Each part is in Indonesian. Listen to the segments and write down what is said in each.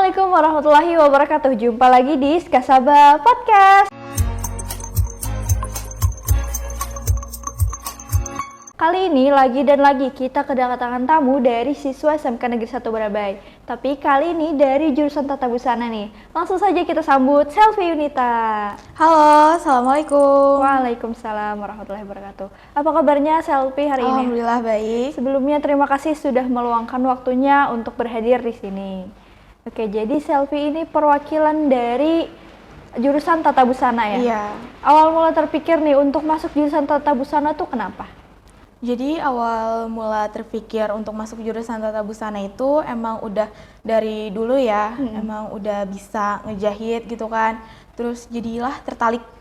Assalamualaikum warahmatullahi wabarakatuh. Jumpa lagi di Skasaba Podcast. Kali ini lagi kita kedatangan tamu dari siswa SMK Negeri 1 Barabai. Tapi kali ini dari jurusan Tata Busana nih. Langsung saja kita sambut Selvi Yunita. Halo, Assalamualaikum. Waalaikumsalam warahmatullahi wabarakatuh. Apa kabarnya Selvi hari ini? Alhamdulillah baik. Sebelumnya terima kasih sudah meluangkan waktunya untuk berhadir di sini. Oke, jadi Selvi ini perwakilan dari jurusan Tata Busana ya? Iya. Awal mula terpikir nih untuk masuk jurusan Tata Busana tuh kenapa? Jadi awal mula terpikir untuk masuk jurusan Tata Busana itu emang udah dari dulu ya, emang udah bisa ngejahit gitu kan. Terus jadilah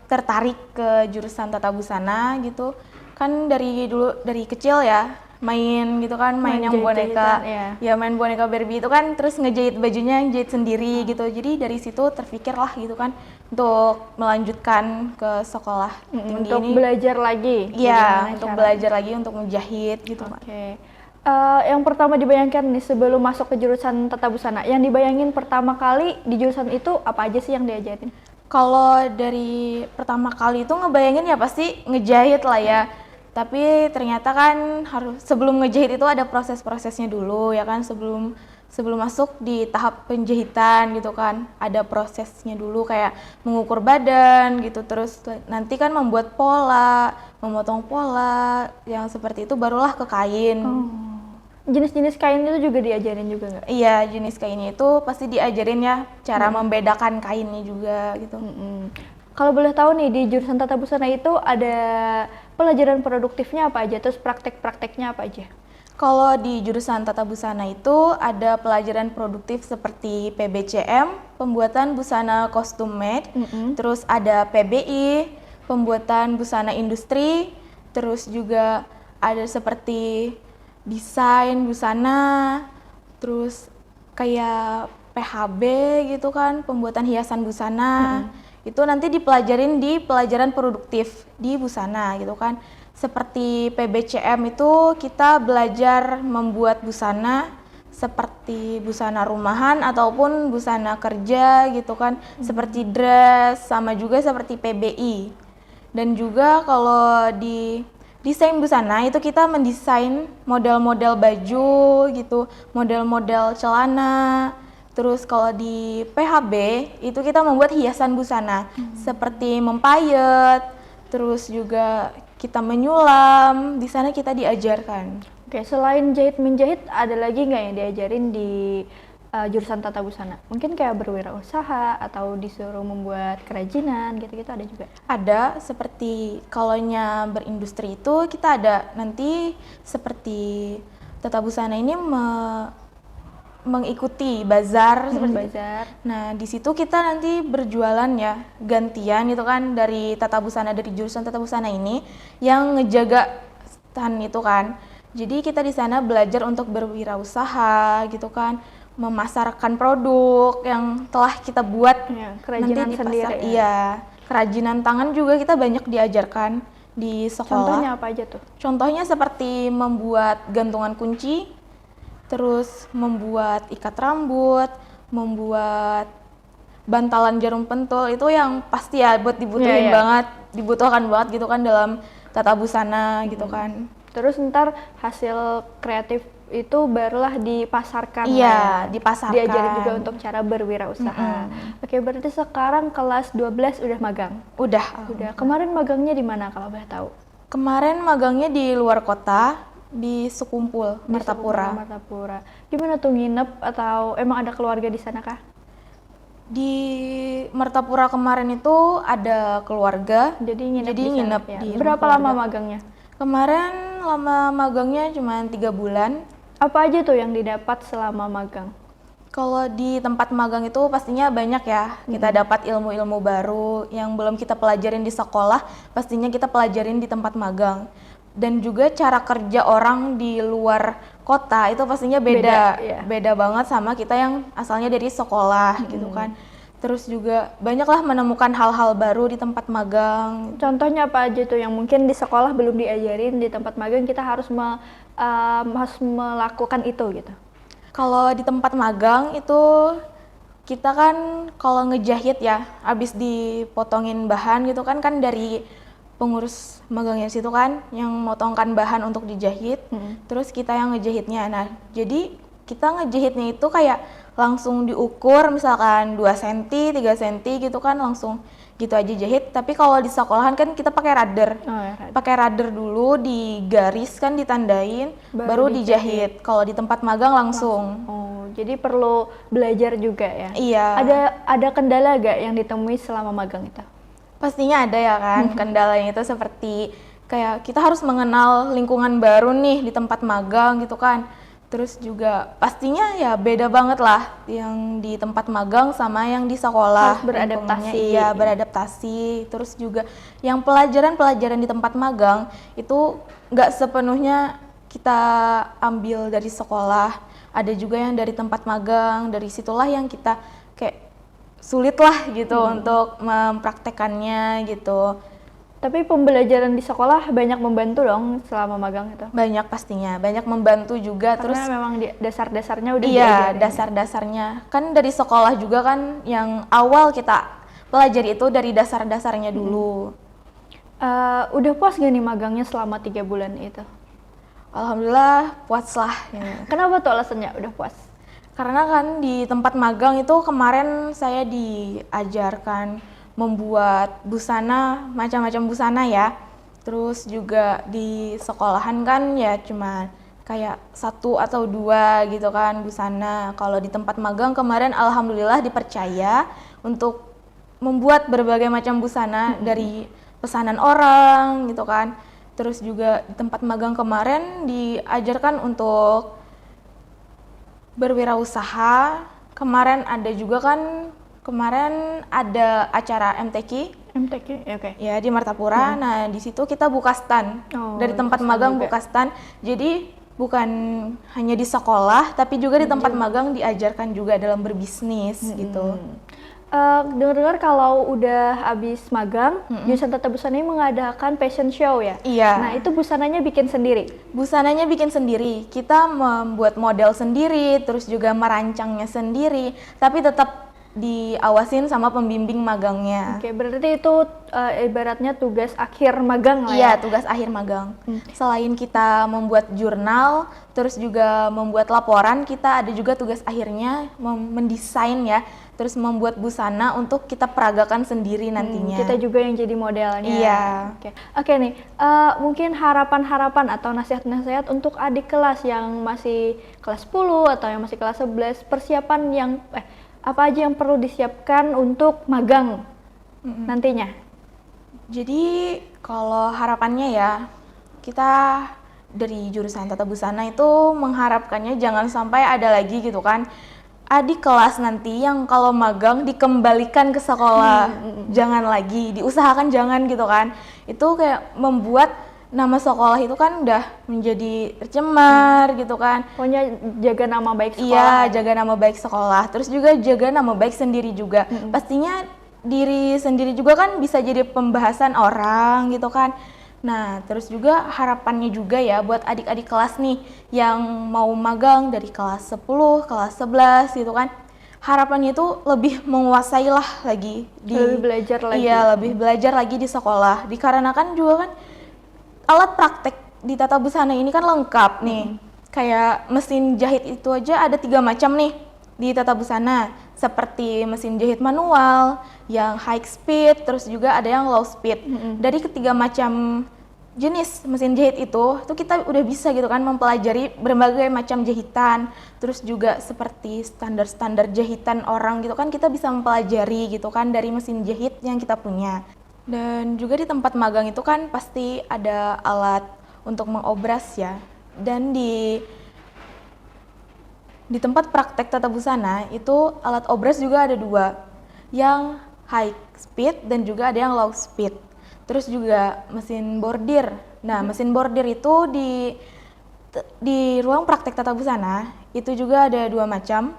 tertarik ke jurusan Tata Busana gitu. Kan dari dulu dari kecil ya main gitu kan, main yang boneka. Ya main boneka Barbie itu kan, terus ngejahit bajunya, ngejahit sendiri gitu. Jadi dari situ terpikir lah gitu kan untuk melanjutkan ke sekolah tinggi untuk ini. belajar lagi? Iya, untuk belajar lagi untuk menjahit gitu. Oke. Yang pertama dibayangkan nih sebelum masuk ke jurusan Tata Busana, yang dibayangin pertama kali di jurusan itu apa aja sih yang diajarin? Kalau dari pertama kali itu ngebayangin ya pasti ngejahit lah ya. Tapi ternyata kan harus sebelum ngejahit itu ada proses-prosesnya dulu ya kan, sebelum masuk di tahap penjahitan gitu kan. Ada prosesnya dulu kayak mengukur badan gitu, terus nanti kan membuat pola, memotong pola yang seperti itu barulah ke kain. Jenis-jenis kain itu juga diajarin juga nggak? Iya, jenis kainnya itu pasti diajarin ya, cara membedakan kainnya juga gitu. Kalau boleh tahu nih, di jurusan Tata Busana itu ada pelajaran produktifnya apa aja, terus praktek-prakteknya apa aja? Kalau di jurusan Tata Busana itu ada pelajaran produktif seperti PBCM, pembuatan busana custom made, terus ada PBI, pembuatan busana industri, terus juga ada seperti desain busana, terus kayak PHB gitu kan, pembuatan hiasan busana. Itu nanti dipelajarin di pelajaran produktif di busana gitu kan. Seperti PBCM itu kita belajar membuat busana seperti busana rumahan ataupun busana kerja gitu kan, seperti dress, sama juga seperti PBI. Dan juga kalau di desain busana itu kita mendesain model-model baju gitu, model-model celana. Terus kalau di PHB itu kita membuat hiasan busana seperti mempayet, terus juga kita menyulam. Di sana kita diajarkan. Oke, selain jahit menjahit ada lagi nggak yang diajarin di jurusan Tata Busana? Mungkin kayak berwirausaha atau disuruh membuat kerajinan gitu-gitu ada juga? Ada, seperti kalaunya berindustri itu kita ada nanti seperti Tata Busana ini mengikuti bazar seperti bazar. Nah, di situ kita nanti berjualan ya, gantian gitu kan dari Tata Busana, dari jurusan Tata Busana ini yang ngejaga stand itu kan. Jadi kita di sana belajar untuk berwirausaha gitu kan, memasarkan produk yang telah kita buat Ya, kerajinan nanti di sendiri pasar. ya. Iya, kerajinan tangan juga kita banyak diajarkan di sekolah. Contohnya apa aja tuh? Contohnya seperti membuat gantungan kunci, terus membuat ikat rambut, membuat bantalan jarum pentul, itu yang pasti ya buat dibutuhkan banget gitu kan dalam Tata Busana gitu kan. Terus ntar hasil kreatif itu barulah dipasarkan. Iya, dipasarkan. Diajarin juga untuk cara berwirausaha. Oke, berarti sekarang kelas 12 udah magang? Udah. Kemarin magangnya di mana kalau boleh tahu? Kemarin magangnya di luar kota, di Sekumpul, Martapura. Gimana tuh, nginep atau emang ada keluarga di sana kah? Di Martapura kemarin itu ada keluarga, jadi nginep ya. Di berapa lama magangnya? Kemarin lama magangnya cuma 3 bulan. Apa aja tuh yang didapat selama magang? Kalau di tempat magang itu pastinya banyak ya, kita dapat ilmu-ilmu baru yang belum kita pelajarin di sekolah, pastinya kita pelajarin di tempat magang. Dan juga cara kerja orang di luar kota itu pastinya beda banget sama kita yang asalnya dari sekolah gitu kan. Terus juga banyaklah menemukan hal-hal baru di tempat magang. Contohnya apa aja tuh yang mungkin di sekolah belum diajarin, di tempat magang kita harus melakukan itu gitu? Kalau di tempat magang itu kita kan kalau ngejahit ya, abis dipotongin bahan gitu kan dari pengurus magangnya situ kan yang motongkan bahan untuk dijahit, terus kita yang ngejahitnya. Nah, jadi kita ngejahitnya itu kayak langsung diukur misalkan 2 cm, 3 cm gitu kan langsung gitu aja jahit. Tapi kalau di sekolahan kan kita pakai radar. Pakai radar dulu, digaris kan ditandain baru dijahit. Kalau di tempat magang langsung. Oh, jadi perlu belajar juga ya. Iya. Ada kendala gak yang ditemui selama magang itu? Pastinya ada ya kan, kendalanya itu seperti kayak kita harus mengenal lingkungan baru nih di tempat magang gitu kan. Terus juga pastinya ya beda banget lah yang di tempat magang sama yang di sekolah. Harus beradaptasi. Iya, beradaptasi. Terus juga yang pelajaran-pelajaran di tempat magang itu nggak sepenuhnya kita ambil dari sekolah. Ada juga yang dari tempat magang, dari situlah yang kita kayak sulit lah gitu untuk mempraktekannya gitu. Tapi pembelajaran di sekolah banyak membantu dong selama magang itu? Banyak pastinya, banyak membantu juga. Karena terus memang dasar-dasarnya udah iya, diajarin. dasar-dasarnya. Kan dari sekolah juga kan yang awal kita pelajari itu dari dasar-dasarnya dulu. Udah puas gak nih magangnya selama 3 bulan itu? Alhamdulillah puas lah. Kenapa tuh alasannya udah puas? Karena kan di tempat magang itu kemarin saya diajarkan membuat busana, macam-macam busana ya. Terus juga di sekolahan kan ya cuma kayak 1 atau 2 gitu kan busana. Kalau di tempat magang kemarin alhamdulillah dipercaya untuk membuat berbagai macam busana dari pesanan orang gitu kan. Terus juga di tempat magang kemarin diajarkan untuk berwirausaha. Kemarin ada acara MTQ. MTQ, ya, oke. Ya, di Martapura. Nah, di situ kita buka stand. Dari tempat magang buka stand. Jadi bukan hanya di sekolah, tapi juga di tempat magang diajarkan juga dalam berbisnis gitu. Dengar-dengar kalau udah habis magang, jurusan Tata Busana ini mengadakan fashion show ya? Iya. Nah, itu busananya bikin sendiri? Busananya bikin sendiri. Kita membuat model sendiri, terus juga merancangnya sendiri, tapi tetap diawasin sama pembimbing magangnya. Oke, berarti itu ibaratnya tugas akhir magang lah ya? Iya, tugas akhir magang. Selain kita membuat jurnal, terus juga membuat laporan, kita ada juga tugas akhirnya mendesain ya, terus membuat busana untuk kita peragakan sendiri nantinya. Kita juga yang jadi modelnya. Iya. Oke nih, mungkin harapan-harapan atau nasihat-nasihat untuk adik kelas yang masih kelas 10 atau yang masih kelas 11, persiapan yang apa aja yang perlu disiapkan untuk magang nantinya? Jadi kalau harapannya ya, kita dari jurusan Tata Busana itu mengharapkannya jangan sampai ada lagi gitu kan adik kelas nanti yang kalau magang dikembalikan ke sekolah. Jangan lagi, diusahakan jangan gitu kan. Itu kayak membuat nama sekolah itu kan udah menjadi tercemar gitu kan. Pokoknya jaga nama baik sekolah. Iya, jaga nama baik sekolah. Terus juga jaga nama baik sendiri juga. Pastinya diri sendiri juga kan bisa jadi pembahasan orang gitu kan. Nah, terus juga harapannya juga ya buat adik-adik kelas nih yang mau magang dari kelas 10, kelas 11 gitu kan. Harapannya itu lebih menguasai lah lagi. Lebih belajar lagi. Iya, lebih belajar lagi di sekolah. Dikarenakan juga kan alat praktek di Tata Busana ini kan lengkap nih. Kayak mesin jahit itu aja ada 3 macam nih di Tata Busana. Seperti mesin jahit manual, yang high speed, terus juga ada yang low speed. Dari ketiga macam jenis mesin jahit itu kita udah bisa gitu kan mempelajari berbagai macam jahitan. Terus juga seperti standar-standar jahitan orang gitu kan kita bisa mempelajari gitu kan dari mesin jahit yang kita punya. Dan juga di tempat magang itu kan pasti ada alat untuk mengobras ya. Dan di tempat praktek Tata Busana itu alat obras juga ada 2. Yang high speed dan juga ada yang low speed. Terus juga mesin bordir. Nah, mesin bordir itu di ruang praktek Tata Busana itu juga ada 2 macam.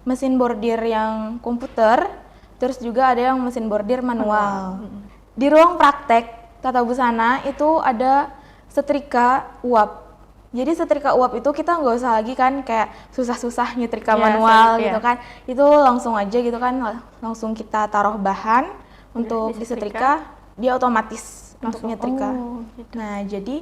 Mesin bordir yang komputer, terus juga ada yang mesin bordir manual. Di ruang praktek Tata Busana itu ada setrika uap. Jadi setrika uap itu kita nggak usah lagi kan kayak susah-susah nyetrika Iya, manual iya. gitu kan. Itu langsung aja gitu kan, langsung kita taruh bahan untuk disetrika. disetrika, dia otomatis untuk Langsung, nyetrika. oh, gitu. Nah, jadi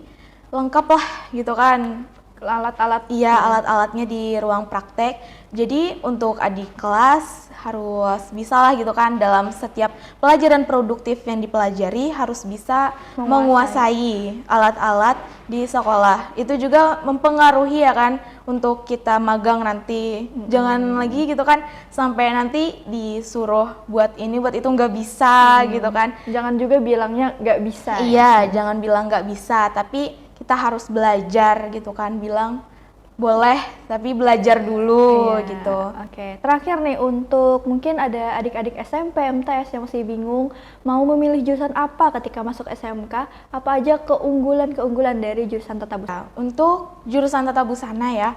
lengkap lah gitu kan. Alat-alat. Iya, alat-alatnya di ruang praktek. Jadi untuk adik kelas harus bisa lah gitu kan, dalam setiap pelajaran produktif yang dipelajari harus bisa menguasai alat-alat di sekolah. Itu juga mempengaruhi ya kan untuk kita magang nanti. Jangan lagi gitu kan sampai nanti disuruh buat ini buat itu nggak bisa gitu kan. Jangan juga bilangnya nggak bisa. Iya, jangan bilang nggak bisa, tapi kita harus belajar gitu kan, bilang boleh tapi belajar dulu Iya, gitu. Oke, terakhir nih untuk mungkin ada adik-adik SMP, MTS yang masih bingung mau memilih jurusan apa ketika masuk SMK, apa aja keunggulan-keunggulan dari jurusan Tata Busana? Untuk jurusan Tata Busana ya,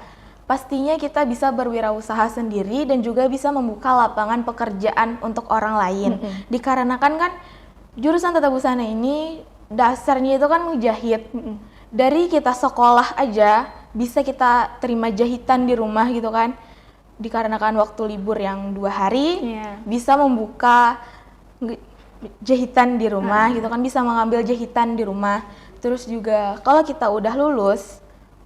pastinya kita bisa berwirausaha sendiri dan juga bisa membuka lapangan pekerjaan untuk orang lain. Dikarenakan kan jurusan Tata Busana ini dasarnya itu kan menjahit. Dari kita sekolah aja bisa kita terima jahitan di rumah gitu kan. Dikarenakan waktu libur yang 2 hari, bisa membuka jahitan di rumah gitu kan, bisa mengambil jahitan di rumah. Terus juga kalau kita udah lulus,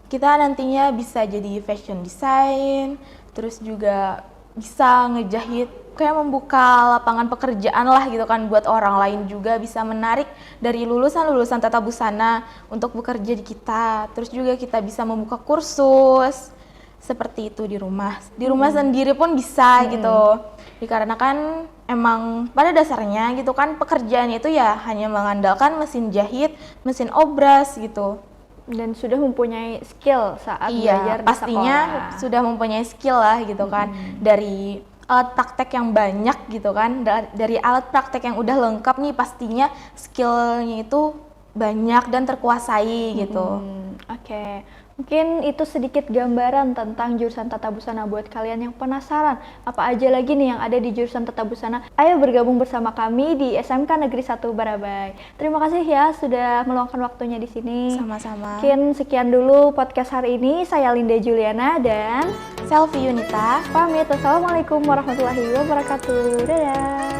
kita nantinya bisa jadi fashion design, terus juga bisa ngejahit, kayak membuka lapangan pekerjaan lah gitu kan buat orang lain, juga bisa menarik dari lulusan-lulusan Tata Busana untuk bekerja di kita. Terus juga kita bisa membuka kursus seperti itu di rumah. Di rumah sendiri pun bisa gitu. Dikarenakan emang pada dasarnya gitu kan pekerjaan itu ya hanya mengandalkan mesin jahit, mesin obras gitu. Dan sudah mempunyai skill saat belajar di pastinya sekolah. sudah mempunyai skill lah gitu kan, dari alat praktek yang banyak gitu kan, dari alat praktek yang udah lengkap nih, pastinya skillnya itu banyak dan terkuasai gitu. Oke. Mungkin itu sedikit gambaran tentang jurusan Tata Busana buat kalian yang penasaran apa aja lagi nih yang ada di jurusan Tata Busana. Ayo bergabung bersama kami di SMK Negeri 1 Barabai. Terima kasih ya sudah meluangkan waktunya di sini. Sama-sama. Mungkin sekian dulu podcast hari ini. Saya Linda Juliana dan Selfie Yunita pamit. Wassalamualaikum warahmatullahi wabarakatuh. Dadah.